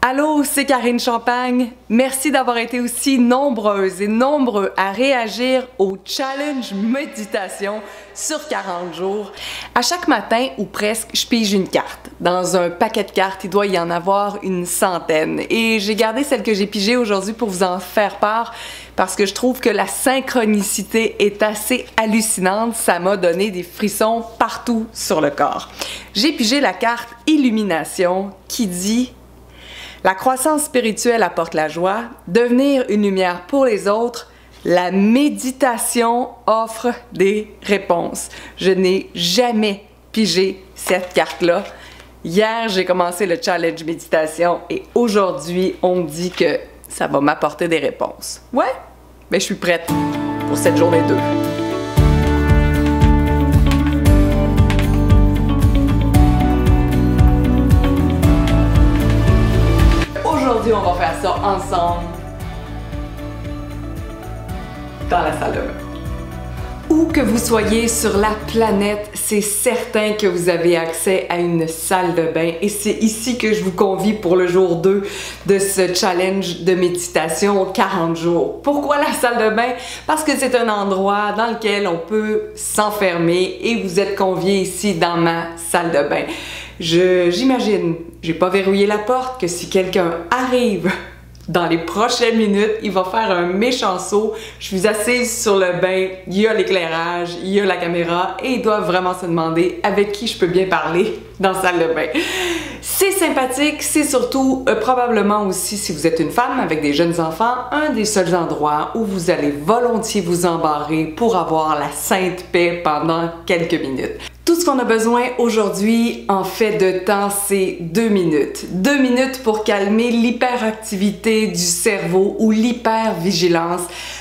Allô, c'est Karine Champagne. Merci d'avoir été aussi nombreuses et nombreux à réagir au challenge méditation sur 40 jours. À chaque matin ou presque, je pige une carte. Dans un paquet de cartes, il doit y en avoir une centaine. Et j'ai gardé celle que j'ai pigée aujourd'hui pour vous en faire part parce que je trouve que la synchronicité est assez hallucinante. Ça m'a donné des frissons partout sur le corps. J'ai pigé la carte Illumination qui dit: la croissance spirituelle apporte la joie, devenir une lumière pour les autres, la méditation offre des réponses. Je n'ai jamais pigé cette carte-là. Hier, j'ai commencé le challenge méditation et aujourd'hui, on me dit que ça va m'apporter des réponses. Ouais, mais je suis prête pour cette journée 2. Aujourd'hui, on va faire ça ensemble dans la salle de bain. Où que vous soyez sur la planète, c'est certain que vous avez accès à une salle de bain et c'est ici que je vous convie pour le jour 2 de ce challenge de méditation 40 jours. Pourquoi la salle de bain? Parce que c'est un endroit dans lequel on peut s'enfermer et vous êtes conviés ici dans ma salle de bain. J'imagine, j'ai pas verrouillé la porte, que si quelqu'un arrive dans les prochaines minutes, il va faire un méchant saut. Je suis assise sur le bain, il y a l'éclairage, il y a la caméra et ils doivent vraiment se demander avec qui je peux bien parler dans la salle de bain. C'est sympathique, c'est surtout probablement aussi, si vous êtes une femme avec des jeunes enfants, un des seuls endroits où vous allez volontiers vous embarrer pour avoir la sainte paix pendant quelques minutes. Tout ce qu'on a besoin aujourd'hui, en fait de temps, c'est 2 minutes. 2 minutes pour calmer l'hyperactivité du cerveau ou l'hypervigilance.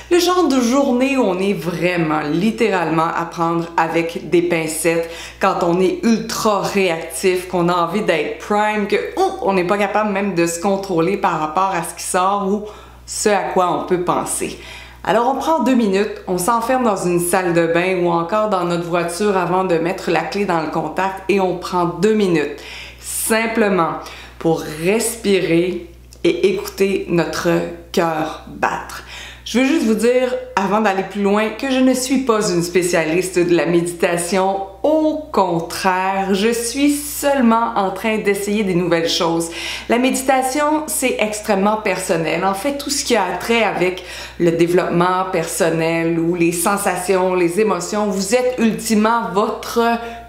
Le genre de journée où on est vraiment, littéralement à prendre avec des pincettes quand on est ultra réactif, qu'on a envie d'être prime, que on n'est pas capable même de se contrôler par rapport à ce qui sort ou ce à quoi on peut penser. Alors on prend 2 minutes, on s'enferme dans une salle de bain ou encore dans notre voiture avant de mettre la clé dans le contact et on prend 2 minutes simplement pour respirer et écouter notre cœur battre. Je veux juste vous dire, avant d'aller plus loin, que je ne suis pas une spécialiste de la méditation. Au contraire, je suis seulement en train d'essayer des nouvelles choses. La méditation, c'est extrêmement personnel. En fait, tout ce qui a trait avec le développement personnel ou les sensations, les émotions, vous êtes ultimement votre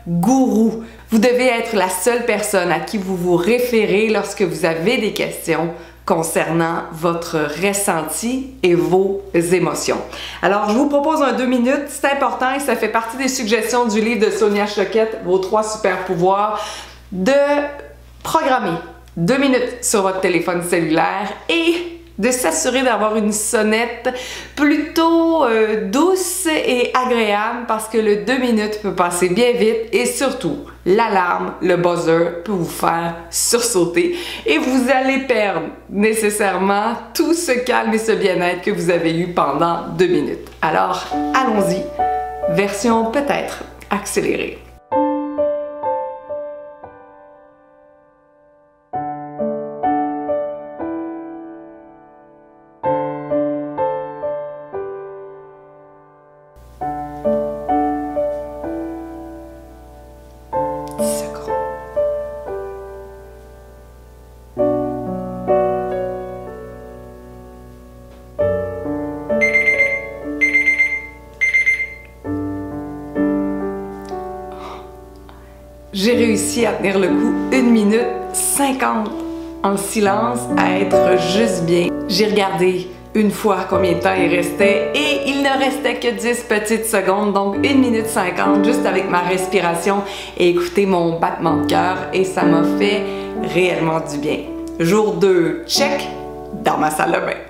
gourou. Vous devez être la seule personne à qui vous vous référez lorsque vous avez des questions concernant votre ressenti et vos émotions. Alors, je vous propose un 2 minutes. C'est important et ça fait partie des suggestions du livre de Sonia Choquette, Vos 3 super pouvoirs, de programmer 2 minutes sur votre téléphone cellulaire et de s'assurer d'avoir une sonnette plutôt douce et agréable parce que le 2 minutes peut passer bien vite et surtout, l'alarme, le buzzer peut vous faire sursauter et vous allez perdre nécessairement tout ce calme et ce bien-être que vous avez eu pendant 2 minutes. Alors, allons-y, version peut-être accélérée. J'ai réussi à tenir le coup 1 minute 50 en silence, à être juste bien. J'ai regardé une fois combien de temps il restait et il ne restait que 10 petites secondes, donc 1 minute 50 juste avec ma respiration et écouter mon battement de cœur et ça m'a fait réellement du bien. Jour 2, check, dans ma salle de bain.